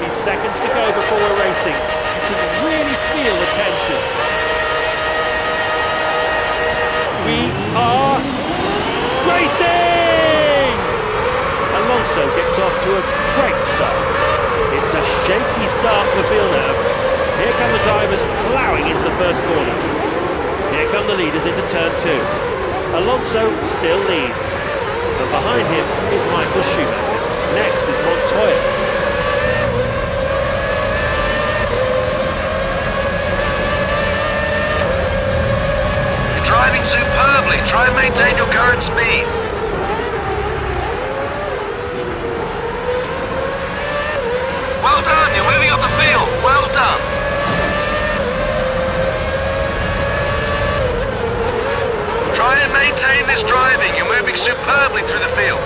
Seconds to go before we're racing. You can really feel the tension. We are racing! Alonso gets off to a great start. It's a shaky start for Villeneuve. Here come the drivers ploughing into the first corner. Here come the leaders into turn 2. Alonso still leads. But behind him is Michael Schumacher. Next is Montoya. Driving superbly. Try and maintain your current speed. Well done, you're moving up the field. Well done. Try and maintain this driving. You're moving superbly through the field.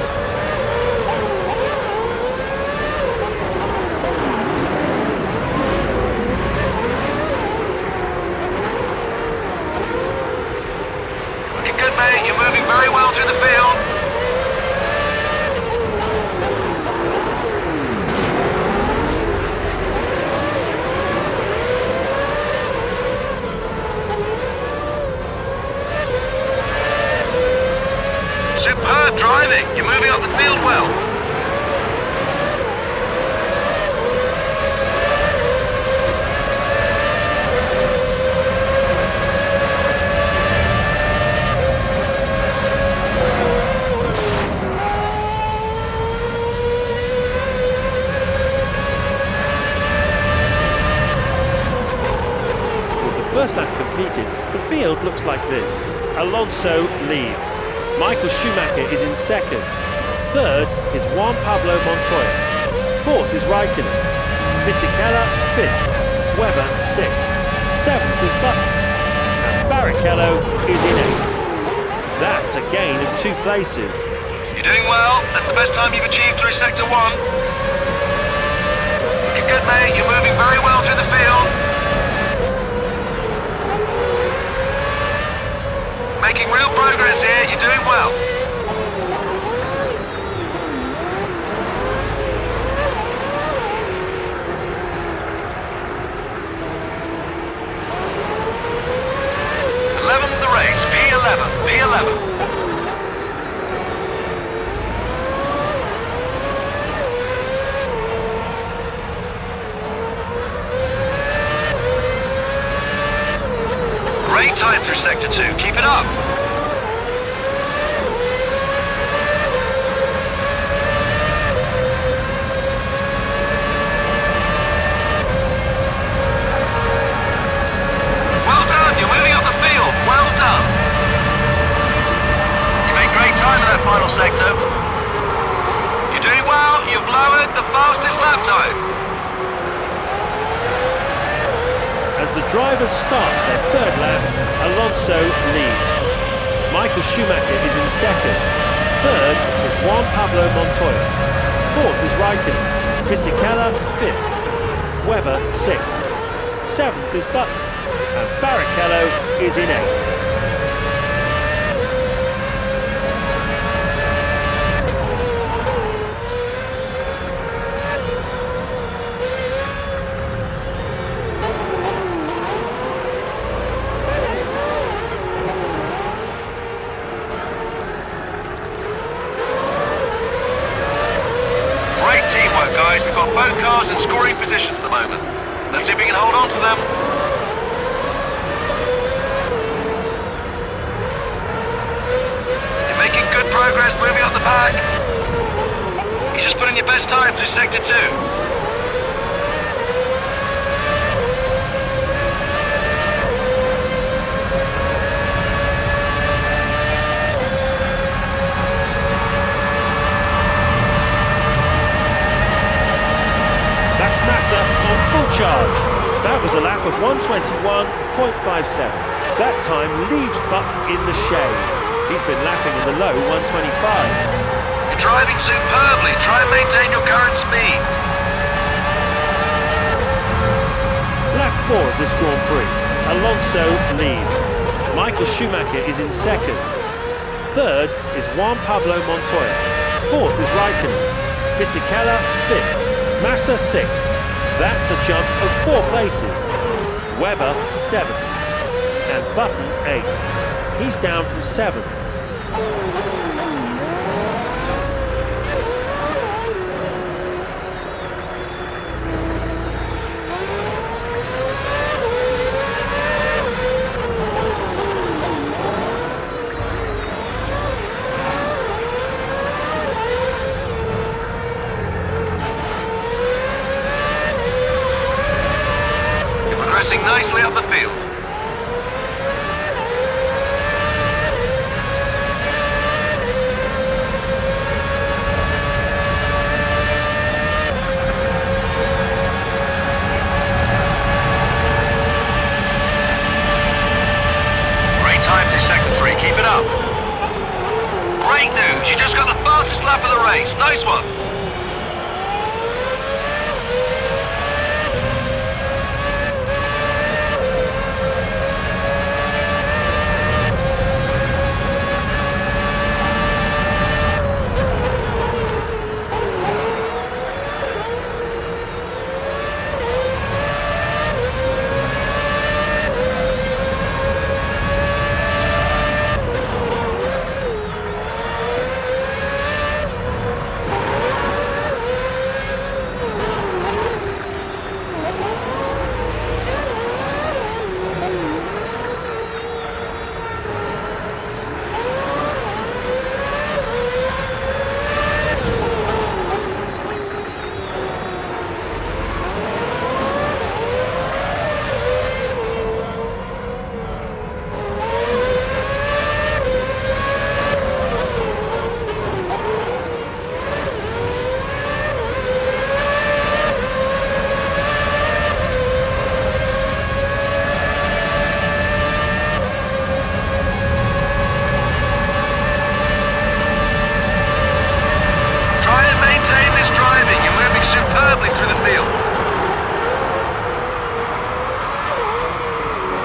You're moving very well through the field. Superb driving. You're moving up the field well. First lap completed, the field looks like this. Alonso leads. Michael Schumacher is in second. Third is Juan Pablo Montoya. Fourth is Raikkonen. Fisichella fifth. Webber sixth. Seventh is Button. And Barrichello is in eighth. That's a gain of 2 places. You're doing well. That's the best time you've achieved through Sector 1. Looking good, mate. You're moving very well through the field. Making real progress here, you're doing well. th the race, P11. Great time through Sector 2, keep it up. Well done, you're moving up the field, well done. You made great time in that final sector. You're doing well, you've lowered the fastest lap time. As the Drivers start their third lap. Alonso leads. Michael Schumacher is in second. Third is Juan Pablo Montoya. Fourth is Raikkonen. Fisichella fifth. Webber sixth. Seventh is Button. And Barrichello is in eighth. Teamwork, guys. We've got both cars in scoring positions at the moment. Let's see if we can hold on to them. You're making good progress moving up the pack. You're just putting your best time through Sector 2. On full charge. That was a lap of 121.57. That time leaves Button in the shade. He's been lapping in the low 125s. You're driving superbly. Try and maintain your current speed. Lap 4 of this Grand Prix. Alonso leads. Michael Schumacher is in second. Third is Juan Pablo Montoya. Fourth is Raikkonen. Fisichella fifth. Massa sixth. That's a jump of 4 places. Webber 7th and Button 8th. He's down from 7th. Progressing nicely up the field. Great time through Sector 3, keep it up. Great news, you just got the fastest lap of the race, nice one.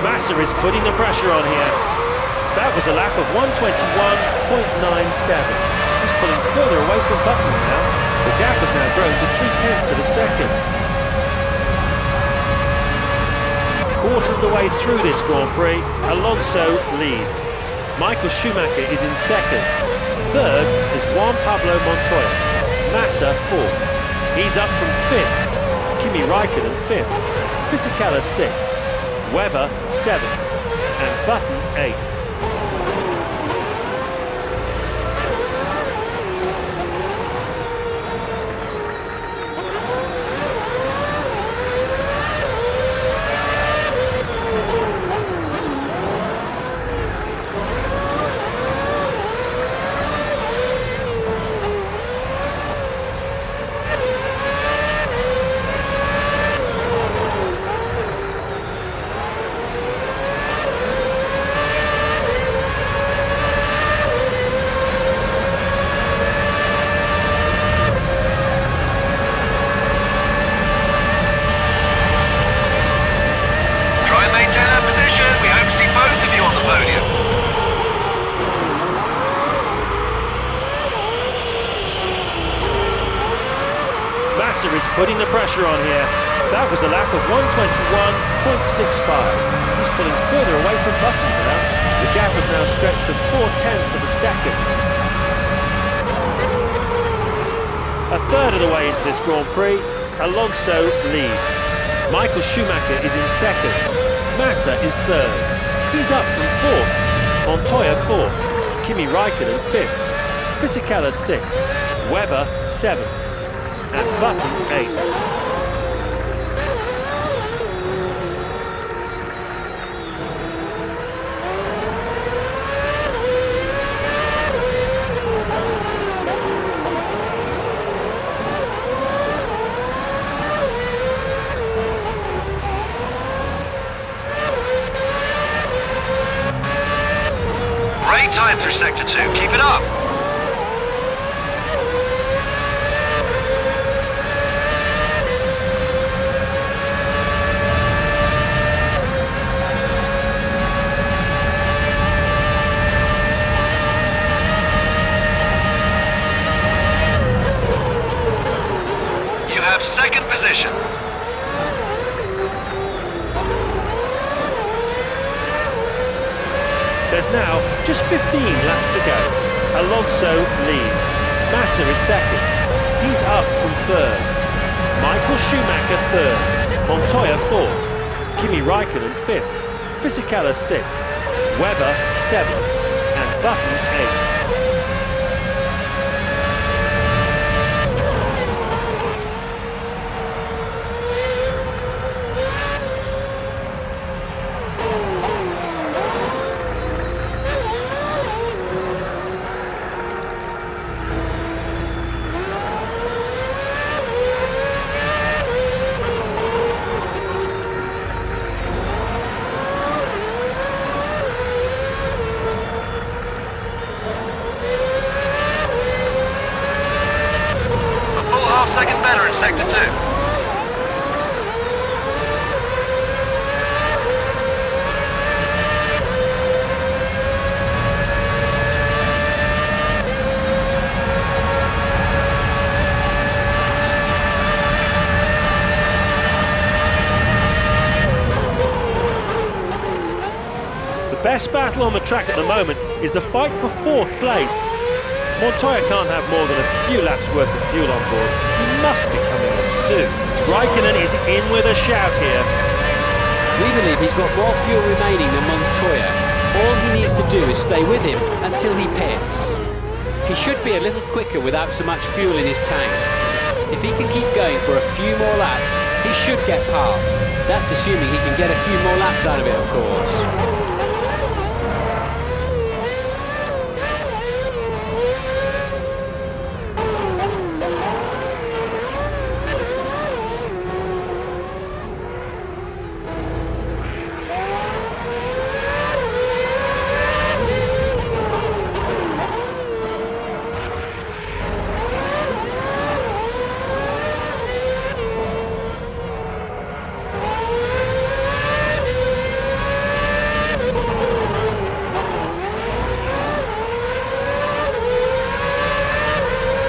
Massa is putting the pressure on here. That was a lap of 121.97. He's pulling further away from Button now. The gap has now grown to 0.3 of a second. Quarter of the way through this Grand Prix, Alonso leads. Michael Schumacher is in second. Third is Juan Pablo Montoya. Massa fourth. He's up from fifth. Kimi Raikkonen fifth. Fisichella sixth. Webber 7th and Button 8th. Massa is putting the pressure on here. That was a lap of 121.65. He's pulling further away from Button now. The gap has now stretched to 0.4 of a second. A third of the way into this Grand Prix, Alonso leads. Michael Schumacher is in second. Massa is third. He's up from fourth. Montoya fourth. Kimi Raikkonen fifth. Fisichella sixth. Webber seventh. And Button eighth. Great time through Sector 2, keep it up! You have second position. There's now just 15 laps to go. Alonso leads. Massa is second. He's up from third. Michael Schumacher third. Montoya fourth. Kimi Raikkonen fifth. Fisichella sixth. Webber seventh. And Button eighth. Second better in Sector 2. The best battle on the track at the moment is the fight for fourth place. Montoya can't have more than a few laps worth of fuel on board. He must be coming on soon. Raikkonen is in with a shout here. We believe he's got more fuel remaining than Montoya. All he needs to do is stay with him until he pits. He should be a little quicker without so much fuel in his tank. If he can keep going for a few more laps, he should get past. That's assuming he can get a few more laps out of it, of course.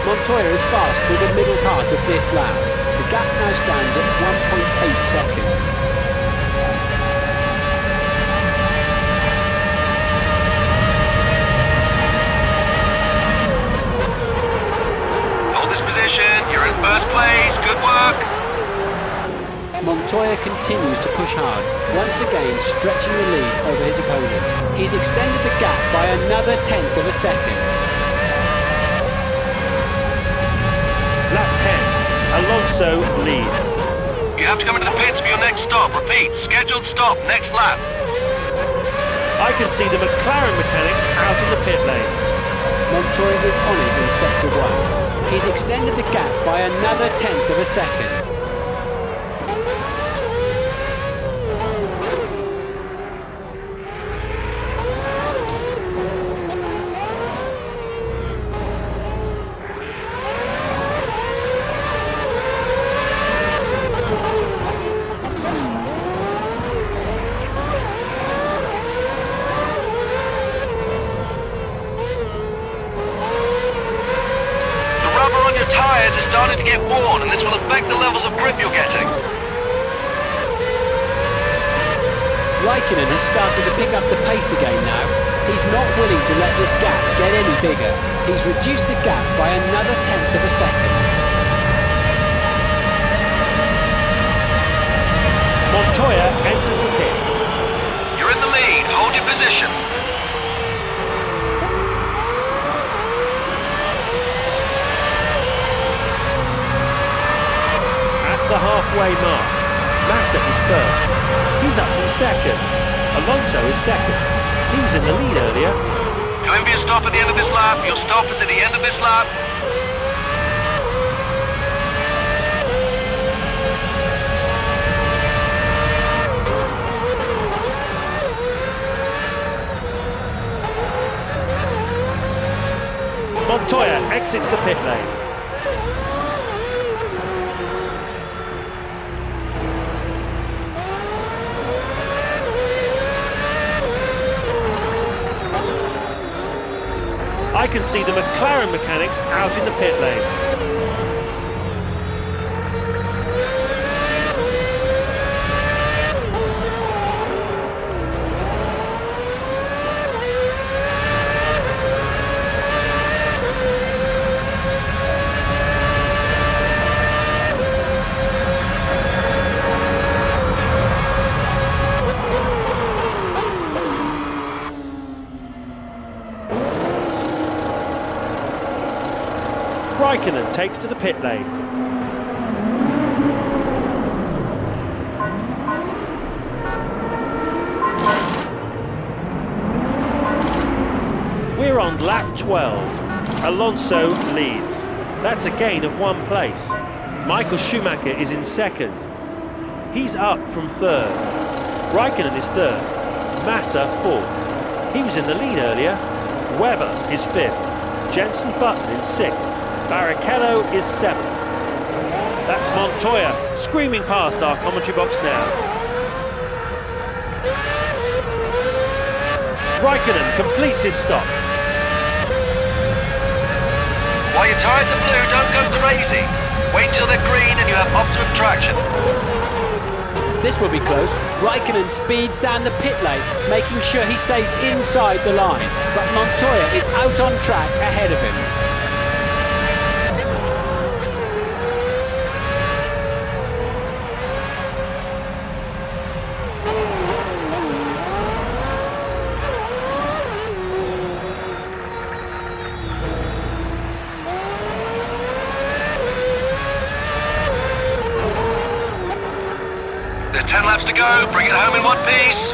Montoya is fast through the middle part of this lap. The gap now stands at 1.8 seconds. Hold this position, you're in first place, good work! Montoya continues to push hard, once again stretching the lead over his opponent. He's extended the gap by another tenth of a second. Lap 10, Alonso leads. You have to come into the pits for your next stop. Repeat, scheduled stop, next lap. I can see the McLaren mechanics out in the pit lane. Montoya is on it in sector 1. He's extended the gap by another tenth of a second. Tyres are starting to get worn, and this will affect the levels of grip you're getting. Raikkonen has started to pick up the pace again now. He's not willing to let this gap get any bigger. He's reduced the gap by another tenth of a second. Montoya enters the pits. You're in the lead. Hold your position. At the halfway mark, Massa is first. He's up from second. Alonso is second. He was in the lead earlier. Go in for your stop at the end of this lap. Your stop is at the end of this lap. Montoya exits the pit lane. I can see the McLaren mechanics out in the pit lane. Raikkonen takes to the pit lane. We're on lap 12. Alonso leads. That's a gain of 1 place. Michael Schumacher is in second. He's up from third. Raikkonen is third. Massa fourth. He was in the lead earlier. Webber is fifth. Jenson Button in sixth. Barrichello is 7th. That's Montoya screaming past our commentary box now. Raikkonen completes his stop. While your tyres are blue, don't go crazy. Wait till they're green and you have optimum traction. This will be close. Raikkonen speeds down the pit lane, making sure he stays inside the line. But Montoya is out on track ahead of him. There's 10 laps to go. Bring it home in one piece.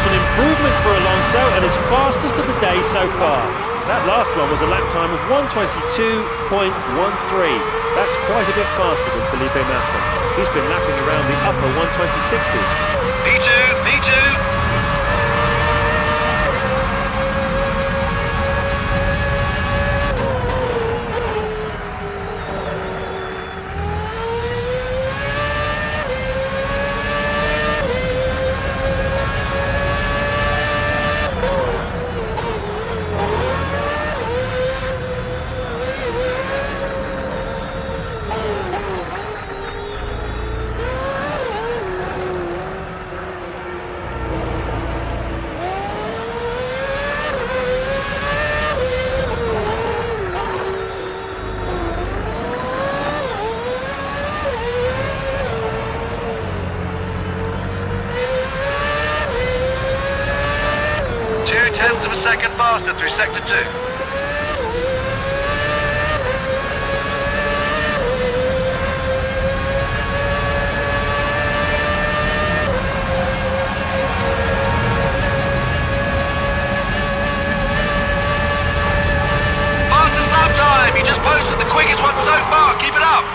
Improvement for Alonso and his fastest of the day so far. That last one was a lap time of 1:22.13. That's quite a bit faster than Felipe Massa. He's been lapping around the upper 126s. P2, P2. Tenths of a second faster through sector 2. Fastest lap time. You just posted the quickest one so far. Keep it up.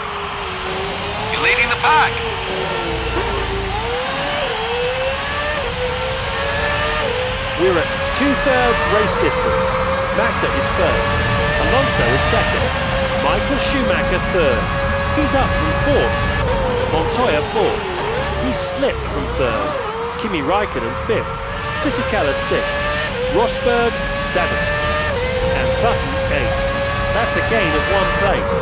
You're leading the pack. We're at two-thirds race distance. Massa is first. Alonso is second. Michael Schumacher third. He's up from fourth. Montoya fourth. He slipped from third. Kimi Raikkonen fifth. Fisichella sixth. Rosberg seventh. And Button eighth. That's a gain of 1 place.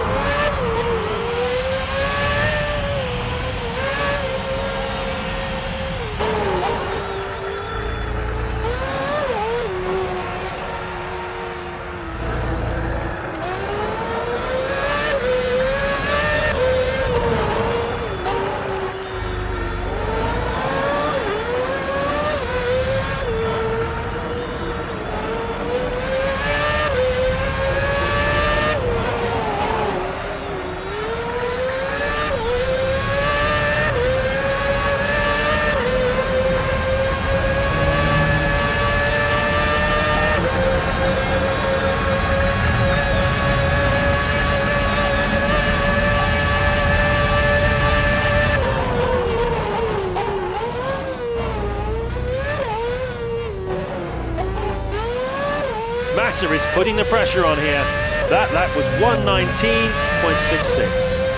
Massa is putting the pressure on here. That lap was 1:19.66.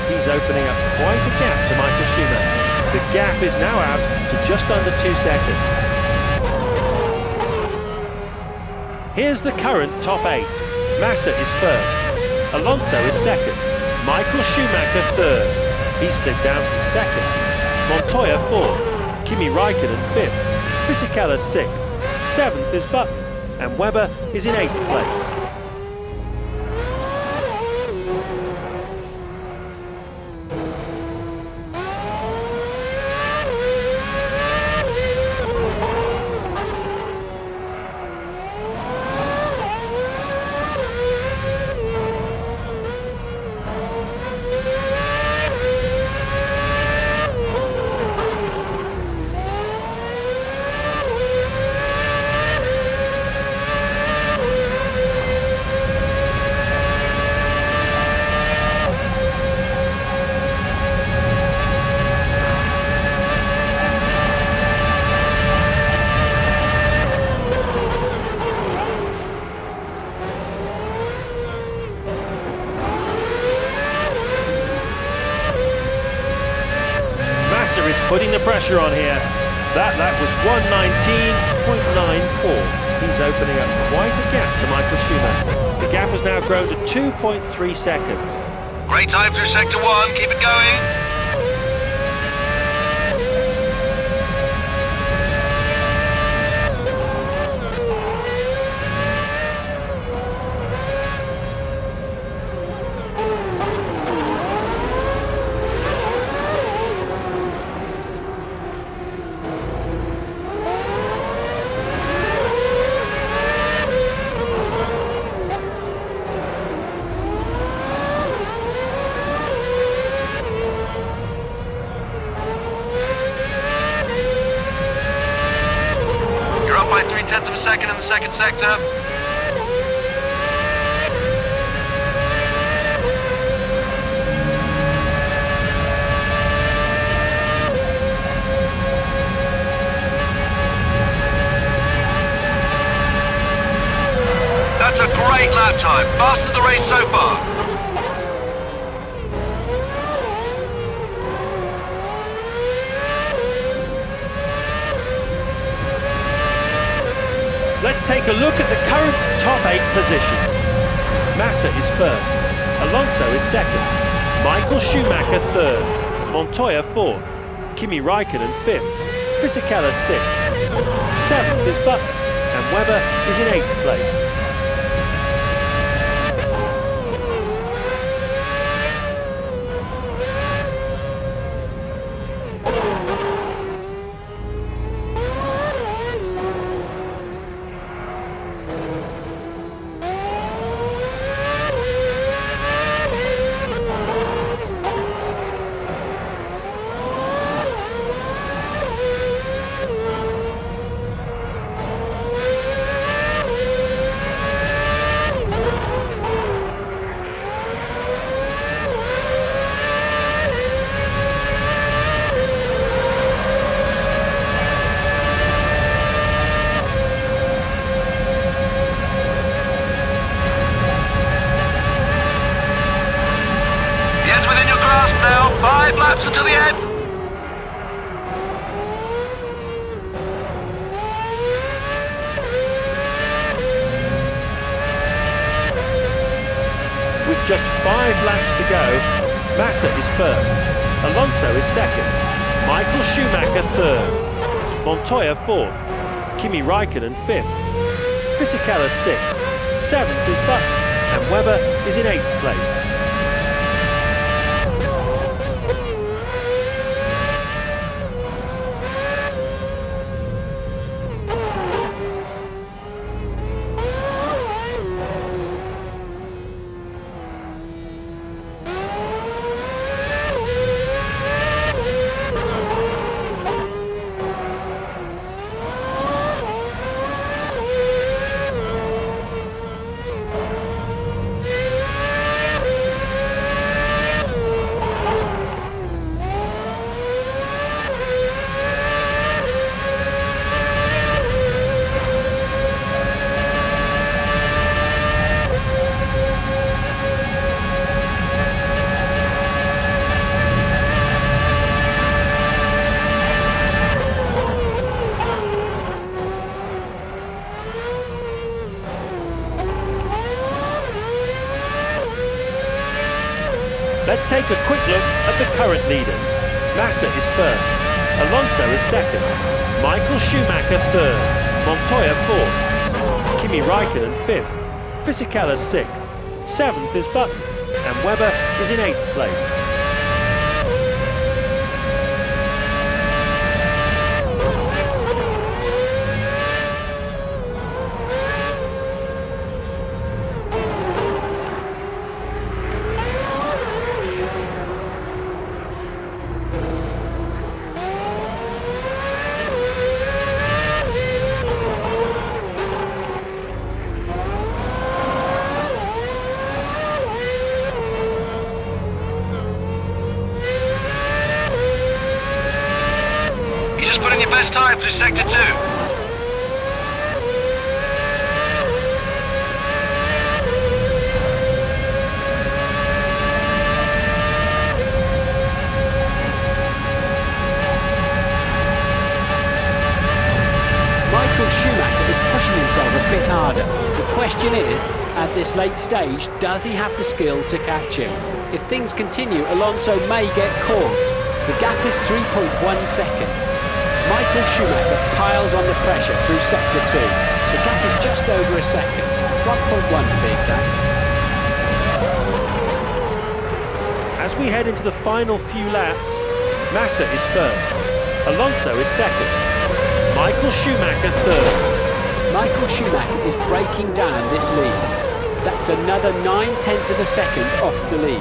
He's opening up quite a gap to Michael Schumacher. The gap is now out to just under 2 seconds. Here's the current top 8. Massa is first. Alonso is second. Michael Schumacher third. He slipped down from second. Montoya fourth. Kimi Raikkonen fifth. Fisichella sixth. Seventh is Button. And Webber is in 8th place. Is putting the pressure on here. That lap was 1:19.94. He's opening up quite a gap to Michael Schumacher. The gap has now grown to 2.3 seconds. Great time through sector 1, keep it going. By 0.3 of a second in the second sector. That's a great lap time, fast of the race so far. Let's take a look at the current top 8 positions. Massa is first. Alonso is second. Michael Schumacher third. Montoya fourth. Kimi Raikkonen fifth. Fisichella sixth. Seventh is Button. And Webber is in 8th place. laps until the end. With just 5 laps to go, Massa is first, Alonso is second, Michael Schumacher third, Montoya fourth, Kimi Raikkonen fifth, Fisichella sixth, seventh is Button, and Webber is in 8th place. Let's take a quick look at the current leaders. Massa is first, Alonso is second, Michael Schumacher third, Montoya fourth, Kimi Raikkonen fifth, Fisichella sixth, seventh is Button, and Webber is in 8th place. Put in your best time through sector 2. Michael Schumacher is pushing himself a bit harder. The question is, at this late stage, does he have the skill to catch him? If things continue, Alonso may get caught. The gap is 3.1 seconds. Michael Schumacher piles on the pressure through sector 2. The gap is just over a second, 1.1 to be exact. As we head into the final few laps, Massa is first, Alonso is second, Michael Schumacher third. Michael Schumacher is breaking down this lead. That's another 9/10 of a second off the lead.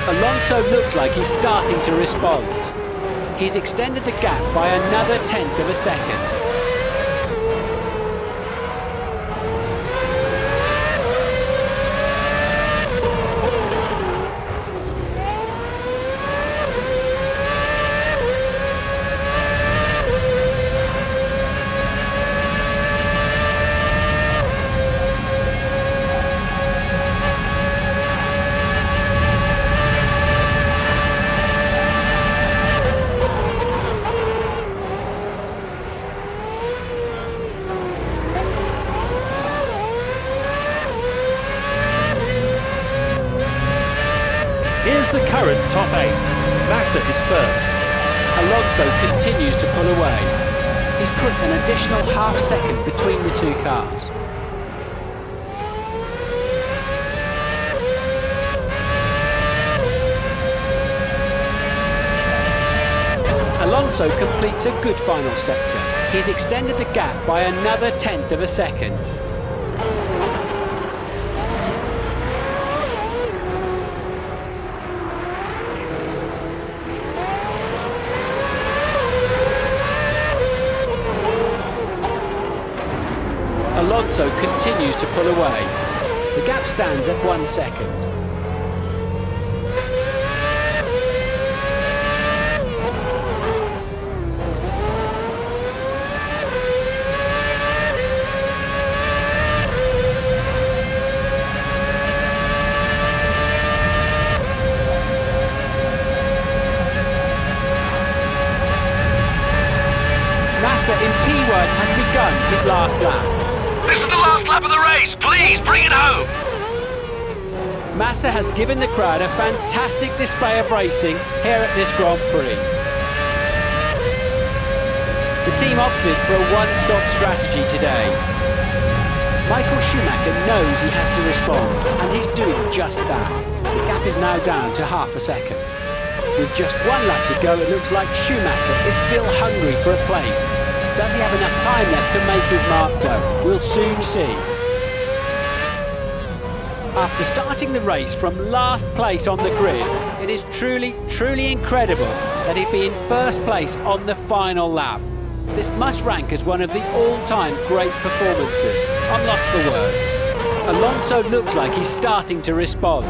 Alonso looks like he's starting to respond. He's extended the gap by another 1/10 of a second. Here's the current top 8. Massa is first. Alonso continues to pull away. He's put an additional half second between the two cars. Alonso completes a good final sector. He's extended the gap by another 1/10 of a second. Alonso continues to pull away. The gap stands at 1 second. begun his last lap. This is the last lap of the race. Please, bring it home. Massa has given the crowd a fantastic display of racing here at this Grand Prix. The team opted for a one-stop strategy today. Michael Schumacher knows he has to respond, and he's doing just that. The gap is now down to half a second. With just one lap to go, it looks like Schumacher is still hungry for a place. Does he have enough time left to make his mark though? We'll soon see. After starting the race from last place on the grid, it is truly incredible that he'd be in first place on the final lap. This must rank as one of the all-time great performances. I'm lost for words. Alonso looks like he's starting to respond.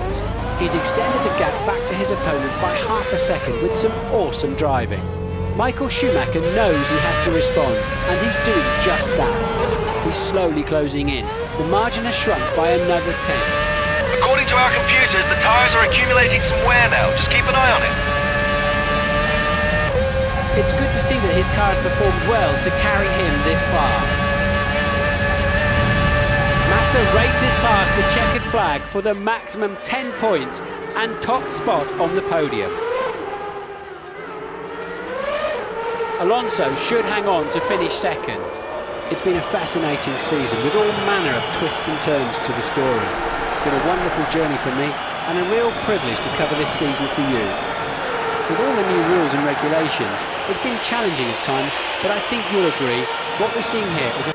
He's extended the gap back to his opponent by half a second with some awesome driving. Michael Schumacher knows he has to respond, and he's doing just that. He's slowly closing in. The margin has shrunk by another 10. According to our computers, the tyres are accumulating some wear now. Just keep an eye on it. It's good to see that his car has performed well to carry him this far. Massa races past the checkered flag for the maximum 10 points and top spot on the podium. Alonso should hang on to finish second. It's been a fascinating season with all manner of twists and turns to the story. It's been a wonderful journey for me and a real privilege to cover this season for you. With all the new rules and regulations, it's been challenging at times, but I think you'll agree what we're seeing here is a